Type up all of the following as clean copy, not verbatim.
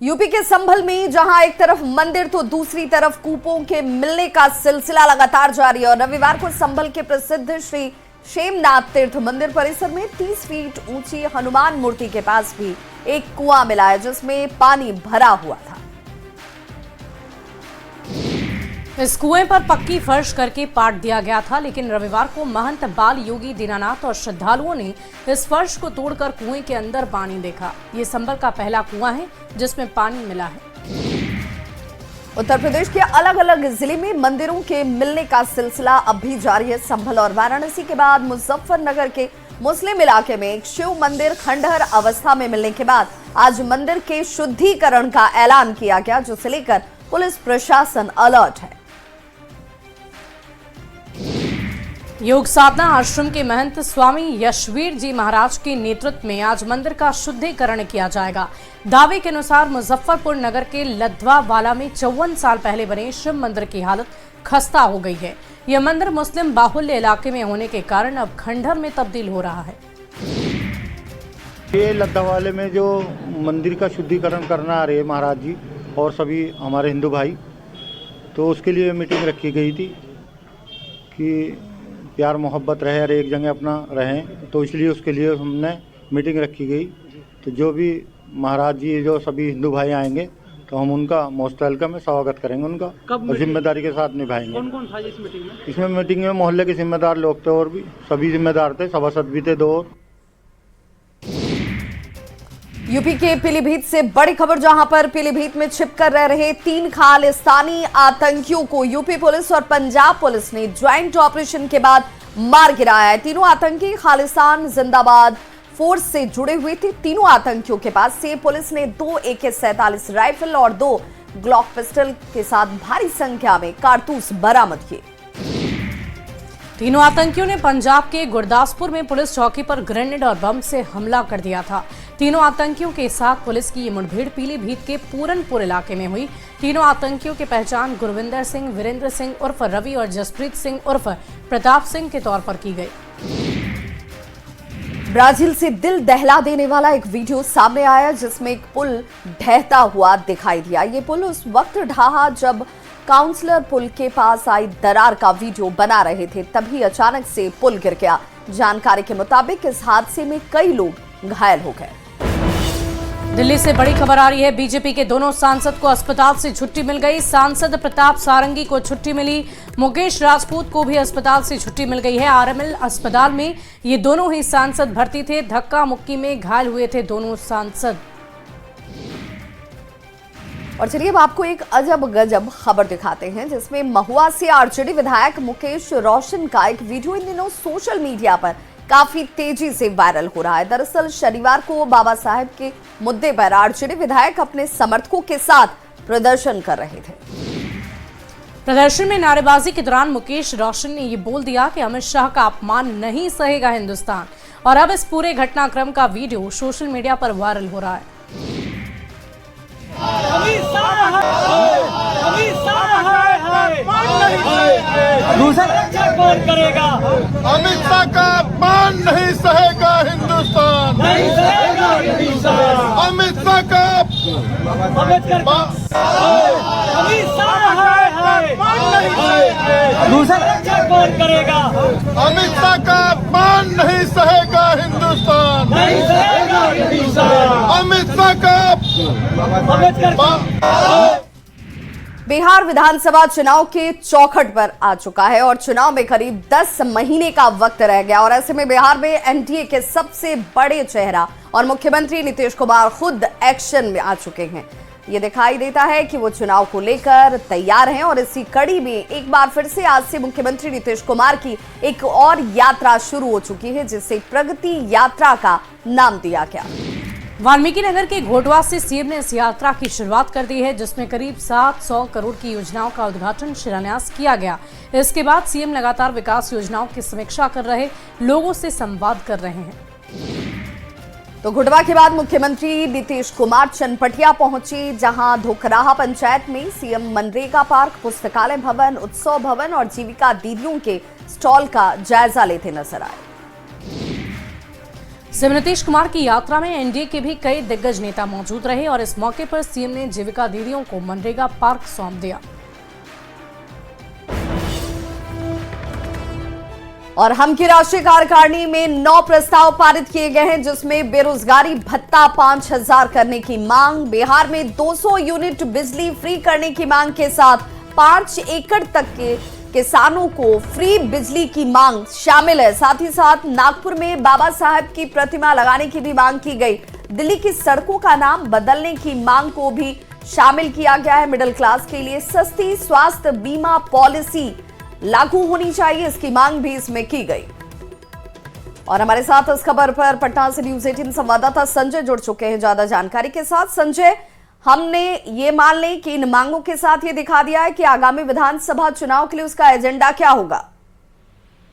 UP के संभल में जहां एक तरफ मंदिर तो दूसरी तरफ कूपों के मिलने का सिलसिला लगातार जारी है और रविवार को संभल के प्रसिद्ध श्री क्षेमनाथ तीर्थ मंदिर परिसर में 30 फीट ऊंची हनुमान मूर्ति के पास भी एक कुआं मिला है जिसमें पानी भरा हुआ था। इस कुएं पर पक्की फर्श करके पाट दिया गया था, लेकिन रविवार को महंत बाल योगी दीनानाथ और श्रद्धालुओं ने इस फर्श को तोड़कर कुएं के अंदर पानी देखा। ये संभल का पहला कुआं है जिसमें पानी मिला है। उत्तर प्रदेश के अलग अलग जिले में मंदिरों के मिलने का सिलसिला अब भी जारी है। संभल और वाराणसी के बाद मुजफ्फरनगर के मुस्लिम इलाके में एक शिव मंदिर खंडहर अवस्था में मिलने के बाद आज मंदिर के शुद्धिकरण का ऐलान किया गया, जिसे लेकर पुलिस प्रशासन अलर्ट है। योग साधना आश्रम के महंत स्वामी यशवीर जी महाराज के नेतृत्व में आज मंदिर का शुद्धिकरण किया जाएगा। दावे के अनुसार मुजफ्फरपुर नगर के लद्वावाला में 54 साल पहले बने शिव मंदिर की हालत खस्ता हो गई है। यह मंदिर मुस्लिम बाहुल्य इलाके में होने के कारण अब खंडहर में तब्दील हो रहा है। ये लद्दावाले में जो मंदिर का शुद्धिकरण करना आ रहे हैं महाराज जी और सभी हमारे हिंदू भाई, तो उसके लिए मीटिंग रखी गई थी कि प्यार मोहब्बत रहे और एक जगह अपना रहें, तो इसलिए उसके लिए हमने मीटिंग रखी गई। तो जो भी महाराज जी जो सभी हिंदू भाई आएंगे तो हम उनका मोस्ट वेलकम में स्वागत करेंगे उनका और जिम्मेदारी के साथ निभाएंगे। कौन कौन था इस मीटिंग में? इसमें मीटिंग में मोहल्ले के जिम्मेदार लोग थे और भी सभी जिम्मेदार थे, सभासद भी थे 2 और। यूपी के पीलीभीत से बड़ी खबर, जहां पर पीलीभीत में छिपकर रह रहे 3 खालिस्तानी आतंकियों को यूपी पुलिस और पंजाब पुलिस ने ज्वाइंट ऑपरेशन के बाद मार गिराया है। तीनों आतंकी खालिस्तान जिंदाबाद फोर्स से जुड़े हुए थे। तीनों आतंकियों के पास से पुलिस ने 2 AK-47 राइफल और 2 ग्लॉक पिस्टल के साथ भारी संख्या में कारतूस बरामद किए। तीनों आतंकियों ने पंजाब के गुरदासपुर में पुलिस चौकी पर ग्रेनेड और बम से हमला कर दिया था। तीनों आतंकियों के साथ पुलिस की ये मुठभेड़ पीलीभीत के पूरनपुर इलाके में हुई। तीनों आतंकियों की पहचान गुरविंदर सिंह, वीरेंद्र सिंह उर्फ रवि और जसप्रीत सिंह उर्फ प्रताप सिंह के तौर पर की गई। ब्राजील से दिल दहला देने वाला एक वीडियो सामने आया जिसमें एक पुल ढहता हुआ दिखाई दिया। ये पुल उस वक्त ढहा जब काउंसलर पुल के पास आई दरार का वीडियो बना रहे थे, तभी अचानक से पुल गिर गया। जानकारी के मुताबिक इस हादसे में कई लोग घायल हो गए। दिल्ली से बड़ी खबर आ रही है। बीजेपी के दोनों सांसद को अस्पताल से छुट्टी मिल गई। सांसद प्रताप सारंगी को छुट्टी मिली, मुकेश राजपूत को भी अस्पताल से छुट्टी मिल गई है। आरएमएल अस्पताल में ये दोनों ही सांसद भर्ती थे। धक्का मुक्की में घायल हुए थे दोनों सांसद। और चलिए अब आपको एक अजब गजब खबर दिखाते हैं जिसमें महुआ से आरजेडी विधायक मुकेश रोशन का एक वीडियो इन दिनों सोशल मीडिया पर काफी तेजी से वायरल हो रहा है। दरअसल शनिवार को बाबा साहेब के मुद्दे पर आरजेडी विधायक अपने समर्थकों के साथ प्रदर्शन कर रहे थे। प्रदर्शन में नारेबाजी के दौरान मुकेश रोशन ने ये बोल दिया कि अमित शाह का अपमान नहीं सहेगा हिंदुस्तान। और अब इस पूरे घटनाक्रम का वीडियो सोशल मीडिया पर वायरल हो रहा है। कौन करेगा? अमित शाह का अपमान नहीं सहेगा हिंदुस्तान, नहीं सहेगा हिंदुस्तान। अमित शाह का कौन करेगा? अमित शाह का अपमान नहीं सहेगा हिंदुस्तान, नहीं सहेगा हिंदुस्तान। अमित शाह का बिहार विधानसभा चुनाव के चौखट पर आ चुका है और चुनाव में करीब 10 महीने का वक्त रह गया और ऐसे में बिहार में एनडीए के सबसे बड़े चेहरा और मुख्यमंत्री नीतीश कुमार खुद एक्शन में आ चुके हैं। ये दिखाई देता है कि वो चुनाव को लेकर तैयार हैं और इसी कड़ी में एक बार फिर से आज से मुख्यमंत्री नीतीश कुमार की एक और यात्रा शुरू हो चुकी है जिसे प्रगति यात्रा का नाम दिया गया। वाल्मीकि नगर के घोटवा से सीएम ने इस यात्रा की शुरुआत कर दी है जिसमें करीब 700 करोड़ की योजनाओं का उद्घाटन शिलान्यास किया गया। इसके बाद सीएम लगातार विकास योजनाओं की समीक्षा कर रहे, लोगों से संवाद कर रहे हैं। तो घोटवा के बाद मुख्यमंत्री नीतीश कुमार चनपटिया पहुंचे, जहां धोखराहा पंचायत में सीएम मनरेगा पार्क, पुस्तकालय भवन, उत्सव भवन और जीविका दीदियों के स्टॉल का जायजा लेते नजर आए। सीएम नीतीश कुमार की यात्रा में एनडीए के भी कई दिग्गज नेता मौजूद रहे और इस मौके पर सीएम ने जीविका दीदियों को मनरेगा पार्क सौंप दिया। और हम की राष्ट्रीय कार्यकारिणी में 9 प्रस्ताव पारित किए गए हैं, जिसमें बेरोजगारी भत्ता 5,000 करने की मांग, बिहार में 200 यूनिट बिजली फ्री करने की मांग के साथ 5 एकड़ तक के किसानों को फ्री बिजली की मांग शामिल है। साथ ही साथ नागपुर में बाबा साहब की प्रतिमा लगाने की भी मांग की गई। दिल्ली की सड़कों का नाम बदलने की मांग को भी शामिल किया गया है। मिडिल क्लास के लिए सस्ती स्वास्थ्य बीमा पॉलिसी लागू होनी चाहिए, इसकी मांग भी इसमें की गई। और हमारे साथ इस खबर पर पटना से न्यूज़ 18 संवाददाता संजय जुड़ चुके हैं ज्यादा जानकारी के साथ। संजय, हमने ये मान लें कि इन मांगों के साथ ये दिखा दिया है कि आगामी विधानसभा चुनाव के लिए उसका एजेंडा क्या होगा?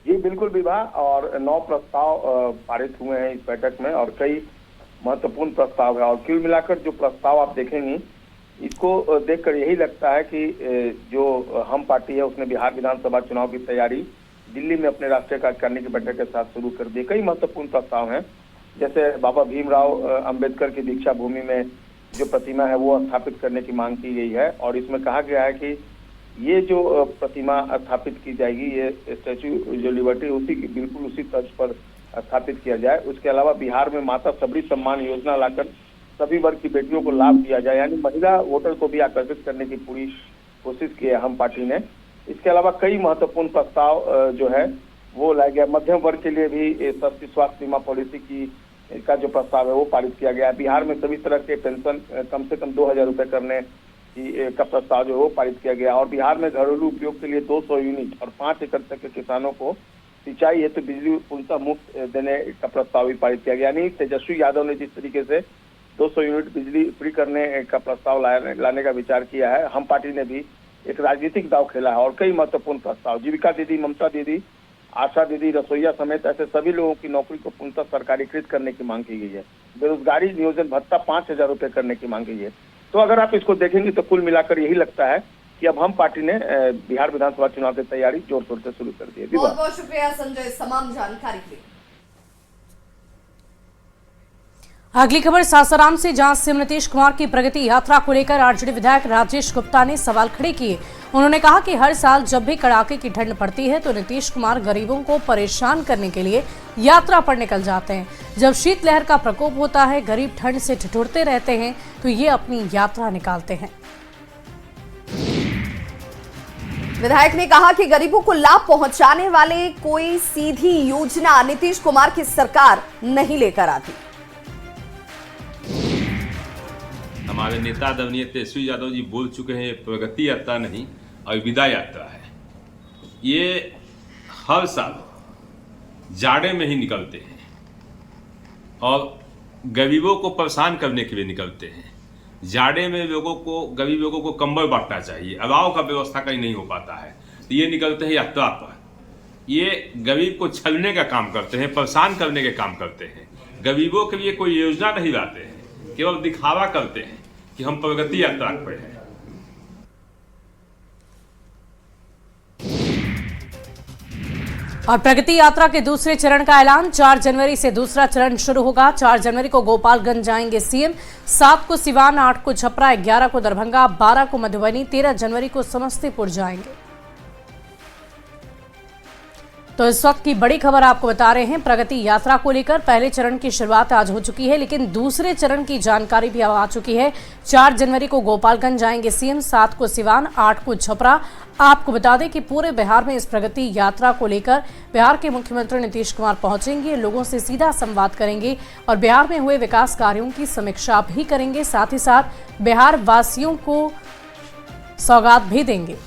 जी बिल्कुल विभा, और 9 प्रस्ताव पारित हुए हैं इस बैठक में और कई महत्वपूर्ण प्रस्ताव है। और कुल मिलाकर जो प्रस्ताव आप देखेंगे इसको देखकर यही लगता है कि जो हम पार्टी है उसने बिहार विधानसभा चुनाव की तैयारी दिल्ली में अपने राष्ट्रीय कार्यकारिणी की बैठक के साथ शुरू कर दी। कई महत्वपूर्ण प्रस्ताव हैं, जैसे बाबा भीमराव अंबेडकर की दीक्षा भूमि में जो प्रतिमा है वो स्थापित करने की मांग की गई है। और इसमें कहा गया है कि ये जो प्रतिमा स्थापित की जाएगी, ये स्टैच्यू जो लिबर्टी उसी की बिल्कुल उसी तर्ज पर स्थापित किया जाए। उसके अलावा बिहार में माता सबरी सम्मान योजना लाकर सभी वर्ग की बेटियों को लाभ दिया जाए, यानी महिला वोटर को भी आकर्षित करने की पूरी कोशिश की है हम पार्टी ने। इसके अलावा कई महत्वपूर्ण प्रस्ताव जो है वो लाया गया। मध्यम वर्ग के लिए भी सस्ती स्वास्थ्य बीमा पॉलिसी का जो प्रस्ताव है वो पारित किया गया है। बिहार में सभी तरह के पेंशन कम से कम 2,000 रुपए करने का प्रस्ताव जो है वो पारित किया गया। और बिहार में घरेलू उपयोग के लिए 200 यूनिट और 5 एकड़ तक के किसानों को सिंचाई हेतु बिजली पूर्णतः मुफ्त देने का प्रस्ताव भी पारित किया गया। यानी तेजस्वी यादव ने जिस तरीके से 200 यूनिट बिजली फ्री करने का प्रस्ताव लाने का विचार किया है, हम पार्टी ने भी एक राजनीतिक दांव खेला है। और कई महत्वपूर्ण प्रस्ताव, जीविका दीदी, ममता दीदी, आशा दीदी, रसोईया समेत ऐसे सभी लोगों की नौकरी को पूर्णतः सरकारीकृत करने की मांग की गई है। बेरोजगारी नियोजन भत्ता 5,000 रुपए करने की मांग की गई है। तो अगर आप इसको देखेंगे तो कुल मिलाकर यही लगता है कि अब हम पार्टी ने बिहार विधानसभा चुनाव की तैयारी जोर शोर से शुरू कर दी है। बहुत बहुत शुक्रिया संजय इस तमाम जानकारी के लिए। अगली खबर सासाराम से, जहां सीएम नीतीश कुमार की प्रगति यात्रा को लेकर आरजेडी विधायक राजेश गुप्ता ने सवाल खड़े किए। उन्होंने कहा कि हर साल जब भी कड़ाके की ठंड पड़ती है तो नीतीश कुमार गरीबों को परेशान करने के लिए यात्रा पर निकल जाते हैं। जब शीतलहर का प्रकोप होता है, गरीब ठंड से ठिठुरते रहते हैं, तो ये अपनी यात्रा निकालते हैं। विधायक ने कहा कि गरीबों को लाभ पहुंचाने वाले कोई सीधी योजना नीतीश कुमार की सरकार नहीं लेकर आती। हमारे नेता आदरणीय तेजस्वी यादव जी बोल चुके हैं, प्रगति यात्रा नहीं अलविदा यात्रा है। ये हर साल जाड़े में ही निकलते हैं और गरीबों को परेशान करने के लिए निकलते हैं। जाड़े में गरीब लोगों को कंबल बांटना चाहिए, अलाव का व्यवस्था कहीं नहीं हो पाता है, तो ये निकलते हैं यात्रा पर। ये गरीब को छलने का काम करते हैं, परेशान करने का काम करते हैं। गरीबों के लिए कोई योजना नहीं लाते हैं, केवल दिखावा करते हैं कि हम प्रगति यात्रा पर हैं। और प्रगति यात्रा के दूसरे चरण का ऐलान, 4 जनवरी से दूसरा चरण शुरू होगा। 4 जनवरी को गोपालगंज जाएंगे सीएम, 7 को सिवान, 8 को छपरा, 11 को दरभंगा, 12 को मधुबनी, 13 जनवरी को समस्तीपुर जाएंगे। तो इस वक्त की बड़ी खबर आपको बता रहे हैं प्रगति यात्रा को लेकर। पहले चरण की शुरुआत आज हो चुकी है, लेकिन दूसरे चरण की जानकारी भी आ चुकी है। 4 जनवरी को गोपालगंज जाएंगे सीएम, 7 को सिवान, 8 को छपरा। आपको बता दें कि पूरे बिहार में इस प्रगति यात्रा को लेकर बिहार के मुख्यमंत्री नीतीश कुमार पहुंचेंगे, लोगों से सीधा संवाद करेंगे और बिहार में हुए विकास कार्यों की समीक्षा भी करेंगे। साथ ही साथ बिहार वासियों को सौगात भी देंगे।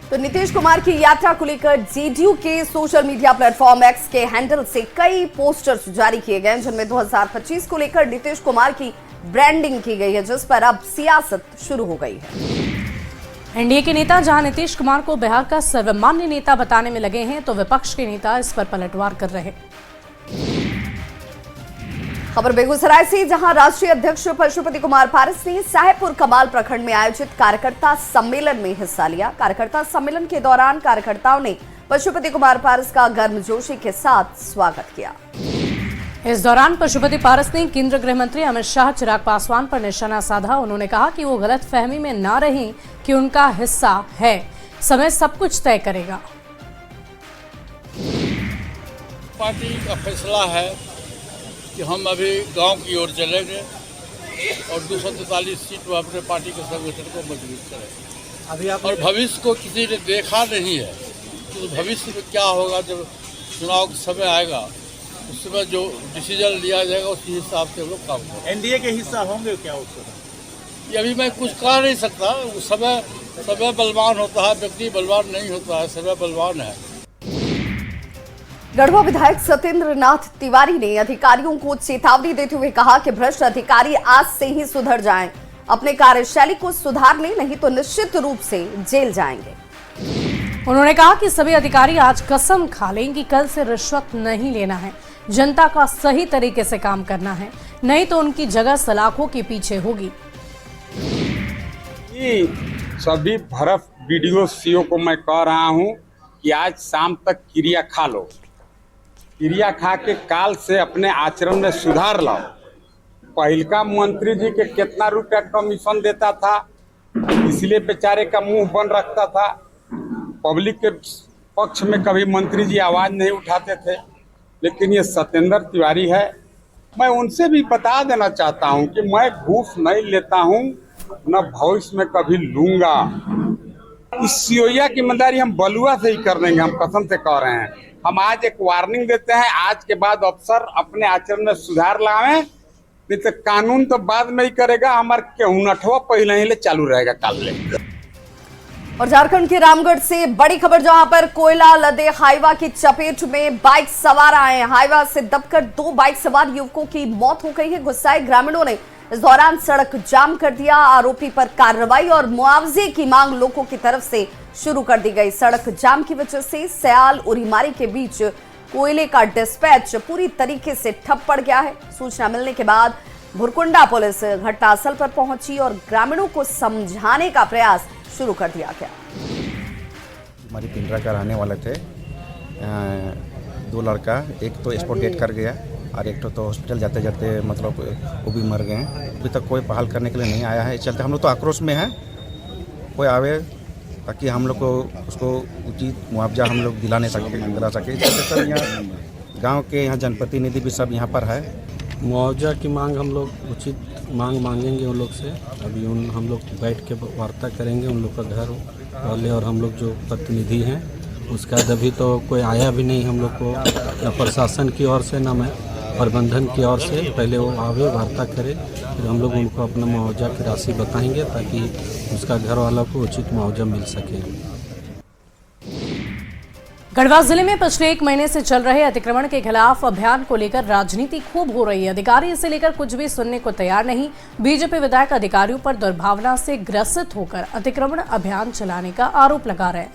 तो नीतीश कुमार की यात्रा को लेकर जेडीयू के सोशल मीडिया प्लेटफॉर्म एक्स के हैंडल से कई पोस्टर्स जारी किए गए, जिनमें 2025 को लेकर नीतीश कुमार की ब्रांडिंग की गई है, जिस पर अब सियासत शुरू हो गई है। एनडीए के नेता जहां नीतीश कुमार को बिहार का सर्वमान्य नेता बताने में लगे हैं, तो विपक्ष के नेता इस पर पलटवार कर रहे हैं। खबर बेगूसराय से, जहां राष्ट्रीय अध्यक्ष पशुपति कुमार पारस ने साहेबपुर कमाल प्रखंड में आयोजित कार्यकर्ता सम्मेलन में हिस्सा लिया। कार्यकर्ता सम्मेलन के दौरान कार्यकर्ताओं ने पशुपति कुमार पारस का गर्मजोशी के साथ स्वागत किया। इस दौरान पशुपति पारस ने केंद्रीय गृह मंत्री अमित शाह, चिराग पासवान पर निशाना साधा। उन्होंने कहा कि वो गलत फहमी में ना रहें कि उनका हिस्सा है, समय सब कुछ तय करेगा। पार्टी का फैसला है कि हम अभी गांव की ओर चलेंगे और 243 सीट पर अपने पार्टी के संगठन को मजबूत करेंगे। अभी आप और भविष्य को किसी ने देखा नहीं है तो भविष्य में क्या होगा जब चुनाव का समय आएगा, उस समय जो डिसीजन लिया जाएगा उसी हिसाब से हम लोग काम करेंगे। एनडीए के हिस्सा होंगे क्या उस समय? ये अभी मैं कुछ कह नहीं सकता। उस समय बलवान होता है, व्यक्ति बलवान नहीं होता है, समय बलवान है। गढ़वा विधायक सत्येंद्र नाथ तिवारी ने अधिकारियों को चेतावनी देते हुए कहा कि भ्रष्ट अधिकारी आज से ही सुधर जाएं, अपने कार्यशैली को सुधार लें, नहीं तो निश्चित रूप से जेल जाएंगे। उन्होंने कहा कि सभी अधिकारी आज कसम खा लें कि कल से रिश्वत नहीं लेना है, जनता का सही तरीके से काम करना है, नहीं तो उनकी जगह सलाखों के पीछे होगी। सभी भरत वीडियो सीओ को मैं कह रहा हूं कि आज शाम तक क्रिया खा लो, क्रिया खा के काल से अपने आचरण में सुधार लाओ। पहिलका मंत्री जी के कितना रुपया कमीशन देता था, इसलिए बेचारे का मुंह बंद रखता था। पब्लिक के पक्ष में कभी मंत्री जी आवाज नहीं उठाते थे, लेकिन ये सत्येंद्र तिवारी है। मैं उनसे भी बता देना चाहता हूं कि मैं घूस नहीं लेता हूं, न भविष्य में कभी लूंगा। इस सियोया की ईमानदारी हम बलुआ से ही कर देंगे, हम कसम से कह रहे हैं। हम आज एक वार्निंग देते हैं, आज के बाद अफसर अपने आचरण में सुधार लाएं, नहीं तो कानून तो बाद में ही करेगा। हमारा 59वां पहले ही ले चालू रहेगा काल ले। और झारखंड के रामगढ़ से बड़ी खबर, जहां पर कोयला लदे हाईवा की चपेट में बाइक सवार आए। हाईवा से दबकर 2 बाइक सवार युवकों की मौत हो गई है। गुस्साए ग्रामीणों ने इस दौरान सड़क जाम कर दिया। आरोपी पर कार्रवाई और मुआवजे की मांग लोगों की तरफ से शुरू कर दी गई। सड़क जाम की वजह से सयाल उरीमारी के बीच कोयले का डिस्पैच पूरी तरीके से ठप पड़ गया है। सूचना मिलने के बाद भुरकुंडा पुलिस घटनास्थल पर पहुंची और ग्रामीणों को समझाने का प्रयास शुरू कर दिया गया। हमारी पिंडरा का रहने वाले थे 2 लड़का, एक तो स्पॉट डेट कर गया और एक तो हॉस्पिटल जाते जाते मतलब वो भी मर गए। अभी तक कोई पहल करने के लिए नहीं आया है। चलते हम लोग तो आक्रोश में हैं, कोई आवे ताकि हम लोग को उसको उचित मुआवजा हम लोग दिला सके। सर यहाँ गांव के यहाँ जनप्रतिनिधि भी सब यहाँ पर है। मुआवजा की मांग हम लोग उचित मांग मांगेंगे उन लोग से। अभी हम लोग बैठ के वार्ता करेंगे उन लोग का घर वाले और हम लोग जो प्रतिनिधि हैं उसका। अभी तो कोई आया भी नहीं हम लोग को, न प्रशासन की ओर से न प्रबंधन की ओर से। पहले वो आवे, वार्ता करे, फिर हम लोग उनको अपना मुआवजा की राशि बताएंगे ताकि उसका घर वालों को उचित मुआवजा मिल सके। गढ़वा जिले में पिछले 1 महीने से चल रहे अतिक्रमण के खिलाफ अभियान को लेकर राजनीति खूब हो रही है। अधिकारी इसे लेकर कुछ भी सुनने को तैयार नहीं। बीजेपी विधायक अधिकारियों पर दुर्भावना से ग्रसित होकर अतिक्रमण अभियान चलाने का आरोप लगा रहे हैं।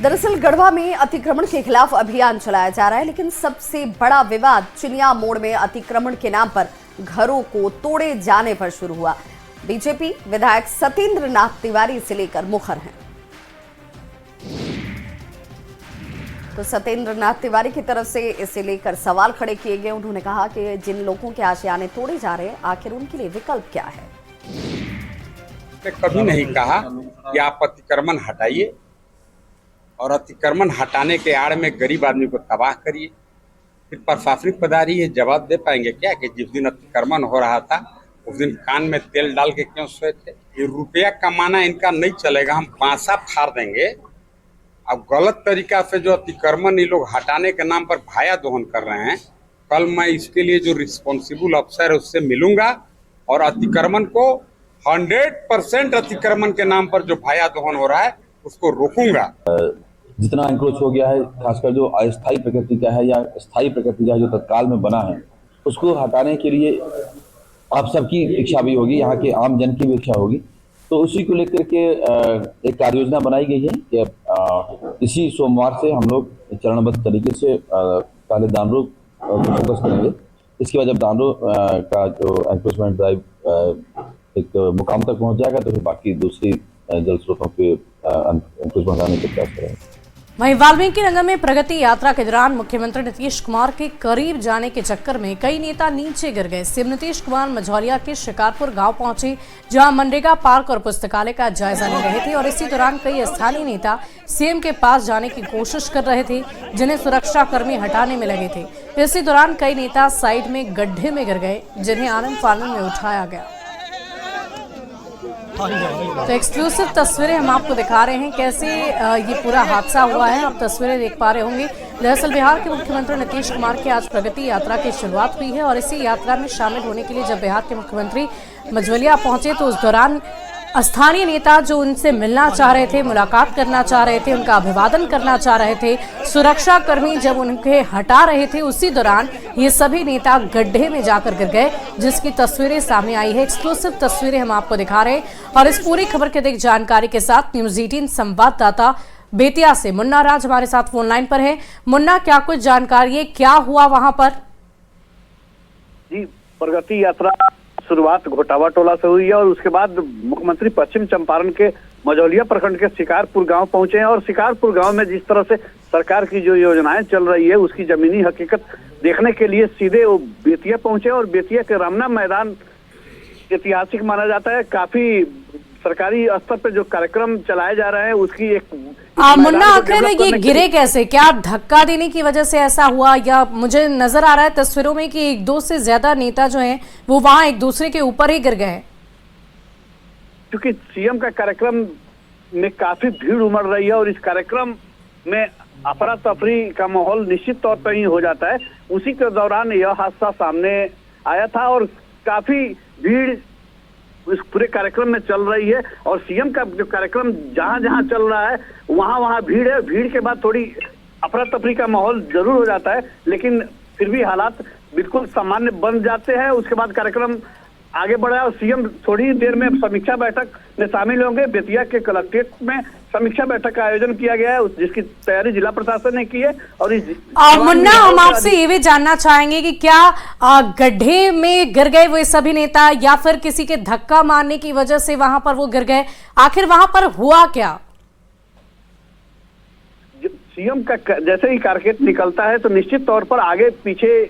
दरअसल गढ़वा में अतिक्रमण के खिलाफ अभियान चलाया जा रहा है, लेकिन सबसे बड़ा विवाद चिनिया मोड़ में अतिक्रमण के नाम पर घरों को तोड़े जाने पर शुरू हुआ। बीजेपी विधायक सत्येंद्र नाथ तिवारी इसे लेकर मुखर हैं। तो सत्येंद्र नाथ तिवारी की तरफ से इसे लेकर सवाल खड़े किए गए। उन्होंने कहा कि जिन लोगों के आशियाने तोड़े जा रहे हैं, आखिर उनके लिए विकल्प क्या है। मैं कभी नहीं कहा कि आप अतिक्रमण हटाइए और अतिक्रमण हटाने के आड़ में गरीब आदमी को तबाह करिए। फिर प्रशासनिक पदाधिकारी ये जवाब दे पाएंगे क्या कि जिस दिन अतिक्रमण हो रहा था उस दिन कान में तेल डाल के क्यों सोए थे। ये रुपया कमाना इनका नहीं चलेगा, हम बांसा फाड़ देंगे। अब गलत तरीका से जो अतिक्रमण ये लोग हटाने के नाम पर भाया दोहन कर रहे हैं, कल मैं इसके लिए जो रिस्पॉन्सिबल अफसर है उससे मिलूंगा और अतिक्रमण को 100% अतिक्रमण के नाम पर जो भाया दोहन हो रहा है उसको रोकूंगा। जितना इंक्रोच हो गया है, खासकर जो अस्थायी प्रकृति का है या स्थायी प्रकृति का जो तत्काल में बना है, उसको हटाने के लिए आप सबकी इच्छा भी होगी, यहाँ के आम जन की भी इच्छा होगी। तो उसी को लेकर के एक कार्य योजना बनाई गई है कि इसी सोमवार से हम लोग चरणबद्ध तरीके से पहले दामरू को फोकस करेंगे। इसके बाद जब दामरू का जो एनक्रोचमेंट ड्राइव एक मुकाम तक पहुंच जाएगा तो फिर बाकी दूसरी जल स्रोतों पे एनक्रोचमेंट हटाने के प्रयास करेंगे। वहीं वाल्मीकि नगर में प्रगति यात्रा के दौरान मुख्यमंत्री नीतीश कुमार के करीब जाने के चक्कर में कई नेता नीचे गिर गए। सीएम नीतीश कुमार मझौलिया के शिकारपुर गांव पहुंचे, जहां मनरेगा पार्क और पुस्तकालय का जायजा ले रहे थे और इसी दौरान कई स्थानीय नेता सीएम के पास जाने की कोशिश कर रहे थे, जिन्हें सुरक्षा कर्मी हटाने में लगे थे। इसी दौरान कई नेता साइड में गड्ढे में गिर गए, जिन्हें आनन फानन में उठाया गया। तो एक्सक्लूसिव तस्वीरें हम आपको दिखा रहे हैं कैसे ये पूरा हादसा हुआ है। आप तस्वीरें देख पा रहे होंगे। दरअसल बिहार के मुख्यमंत्री नीतीश कुमार की आज प्रगति यात्रा की शुरुआत हुई है और इसी यात्रा में शामिल होने के लिए जब बिहार के मुख्यमंत्री मझौलिया पहुंचे तो उस दौरान स्थानीय नेता जो उनसे मिलना चाह रहे थे, मुलाकात करना चाह रहे थे, उनका अभिवादन करना चाह रहे थे, सुरक्षा कर्मी जब उनके हटा रहे थे, उसी दौरान ये सभी नेता गड्ढे में जाकर गिर गए, जिसकी तस्वीरें सामने आई है। एक्सक्लूसिव तस्वीरें हम आपको दिखा रहे हैं और इस पूरी खबर के अधिक जानकारी के साथ न्यूज़ 18 संवाददाता बेतिया से मुन्ना राज हमारे साथ फोन लाइन पर है। मुन्ना, क्या कुछ जानकारी है, क्या हुआ वहां पर? जी, प्रगति यात्रा शुरुआत घोटावा टोला से हुई है और उसके बाद मुख्यमंत्री पश्चिम चंपारण के मझौलिया प्रखंड के शिकारपुर गांव पहुंचे हैं और शिकारपुर गांव में जिस तरह से सरकार की जो योजनाएं चल रही है उसकी जमीनी हकीकत देखने के लिए सीधे वो बेतिया पहुंचे और बेतिया के रमना मैदान ऐतिहासिक माना जाता है। काफी सरकारी स्तर पे जो कार्यक्रम चलाए जा रहे हैं उसकी एक मुन्ना, आखिर ये गिरे कैसे? क्या धक्का देने की वजह से ऐसा हुआ, या मुझे नजर आ रहा है तस्वीरों में कि एक दो से ज्यादा नेता जो हैं वो वहां एक दूसरे के ऊपर ही गिर गए? क्योंकि सीएम का कार्यक्रम में काफी भीड़ उमड़ रही है और इस कार्यक्रम में अफरा तफरी का माहौल निश्चित तौर पर ही हो जाता है। उसी के दौरान यह हादसा सामने आया था और काफी भीड़ इस पूरे कार्यक्रम में चल रही है और सीएम का जो कार्यक्रम जहां जहां चल रहा है वहां वहां भीड़ है। भीड़ के बाद थोड़ी अफरा तफरी का माहौल जरूर हो जाता है, लेकिन फिर भी हालात बिल्कुल सामान्य बन जाते हैं। उसके बाद कार्यक्रम आगे बढ़ा और सीएम थोड़ी ही देर में समीक्षा बैठक में शामिल होंगे। बेतिया के कलेक्ट्रेट में समीक्षा बैठक का आयोजन किया गया है, जिसकी तैयारी जिला प्रशासन ने की है। और इस मुन्ना, हम आपसे ये भी जानना चाहेंगे कि क्या गड्ढे में गिर गए वो सभी नेता या फिर किसी के धक्का मारने की वजह से वहां पर वो गिर गए? आखिर वहां पर हुआ क्या? सीएम का जैसे ही कारकेट निकलता है तो निश्चित तौर पर आगे पीछे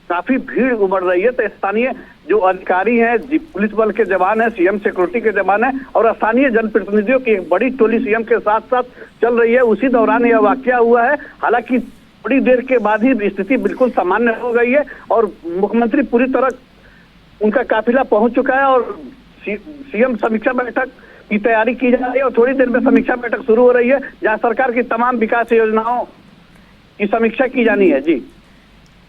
काफी भीड़ उमड़ रही है। तो स्थानीय जो अधिकारी हैं, पुलिस बल के जवान हैं, सीएम सिक्योरिटी के जवान हैं और स्थानीय जनप्रतिनिधियों की एक बड़ी टोली सीएम के साथ साथ चल रही है। उसी दौरान यह वाकया हुआ है। हालांकि थोड़ी देर के बाद ही स्थिति बिल्कुल सामान्य हो गई है और मुख्यमंत्री पूरी तरह उनका काफिला पहुंच चुका है और सीएम समीक्षा बैठक की तैयारी की जा रही है और थोड़ी देर में समीक्षा बैठक शुरू हो रही है, जहां सरकार की तमाम विकास योजनाओं की समीक्षा की जानी है।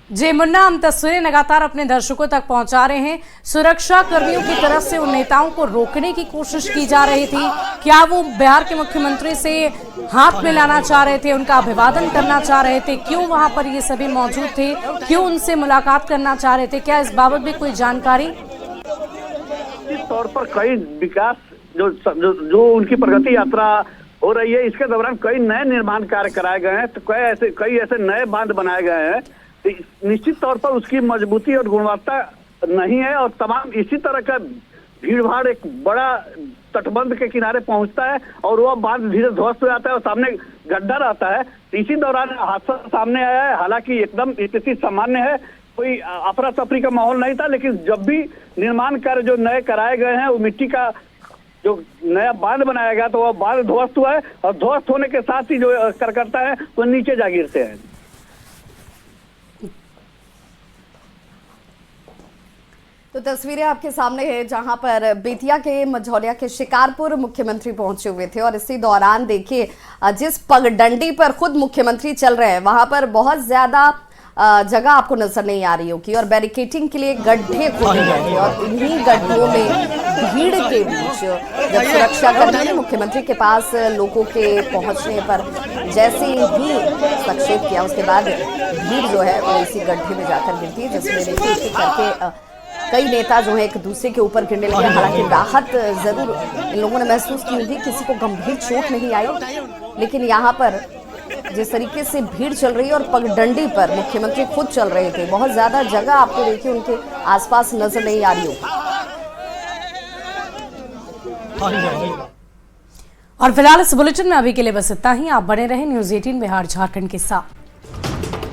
जी मुन्ना, हम तस्वीरें लगातार अपने दर्शकों तक पहुंचा रहे हैं। सुरक्षा कर्मियों की तरफ से उन नेताओं को रोकने की कोशिश की जा रही थी। क्या वो बिहार के मुख्यमंत्री से हाथ मिलाना चाह रहे थे, उनका अभिवादन करना चाह रहे थे? क्यों वहां पर ये सभी मौजूद थे? क्यों उनसे मुलाकात करना चाह रहे थे? क्या इस बाबत भी कोई जानकारी? इस तौर पर कई विकास जो उनकी प्रगति यात्रा हो रही है, इसके दौरान कई नए निर्माण कार्य कराए गए हैं। तो कई ऐसे नए बांध बनाए गए हैं। निश्चित तौर पर उसकी मजबूती और गुणवत्ता नहीं है और तमाम इसी तरह का भीड़ भाड़ एक बड़ा तटबंध के किनारे पहुंचता है और वह बांध धीरे ध्वस्त हो जाता है और सामने गड्ढा रहता है। इसी दौरान हादसा सामने आया है। हालांकि एकदम स्थिति सामान्य है, कोई अफरा तफरी का माहौल नहीं था, लेकिन जब भी निर्माण कार्य जो नए कराए गए हैं, वो मिट्टी का जो नया बांध बनाया गया तो वह बांध ध्वस्त हुआ है और ध्वस्त होने के साथ ही जो कार्यकर्ता है वो नीचे जा गिरते हैं। तो तस्वीरें आपके सामने है जहां पर बेतिया के मझौलिया के शिकारपुर मुख्यमंत्री पहुंचे हुए थे और इसी दौरान देखिए जिस पगडंडी पर खुद मुख्यमंत्री चल रहे हैं वहां पर बहुत ज्यादा जगह आपको नजर नहीं आ रही होगी और बैरिकेटिंग के लिए गड्ढे खोदे गए थे और इन्हीं गड्ढों में भीड़ के बीच जब सुरक्षा कर्मी ने मुख्यमंत्री के पास लोगों के पहुंचने पर जैसे ही हस्तक्षेप किया उसके बाद भीड़ जो है वो इसी गड्ढे में जाकर गिरती है, जिसमें देखिए एक एक करके कई नेता जो है एक दूसरे के ऊपर गिरने लगे। हालांकि राहत जरूर इन लोगों ने महसूस की होगी, किसी को गंभीर चोट नहीं आई, लेकिन यहाँ पर जिस तरीके से भीड़ चल रही है और पगडंडी पर मुख्यमंत्री खुद चल रहे थे, बहुत ज्यादा जगह आपको देखिए उनके आसपास नजर नहीं आ रही हो। और फिलहाल इस बुलेटिन में अभी के लिए बस इतना ही। आप बने रहें न्यूज़ 18 बिहार झारखंड के साथ।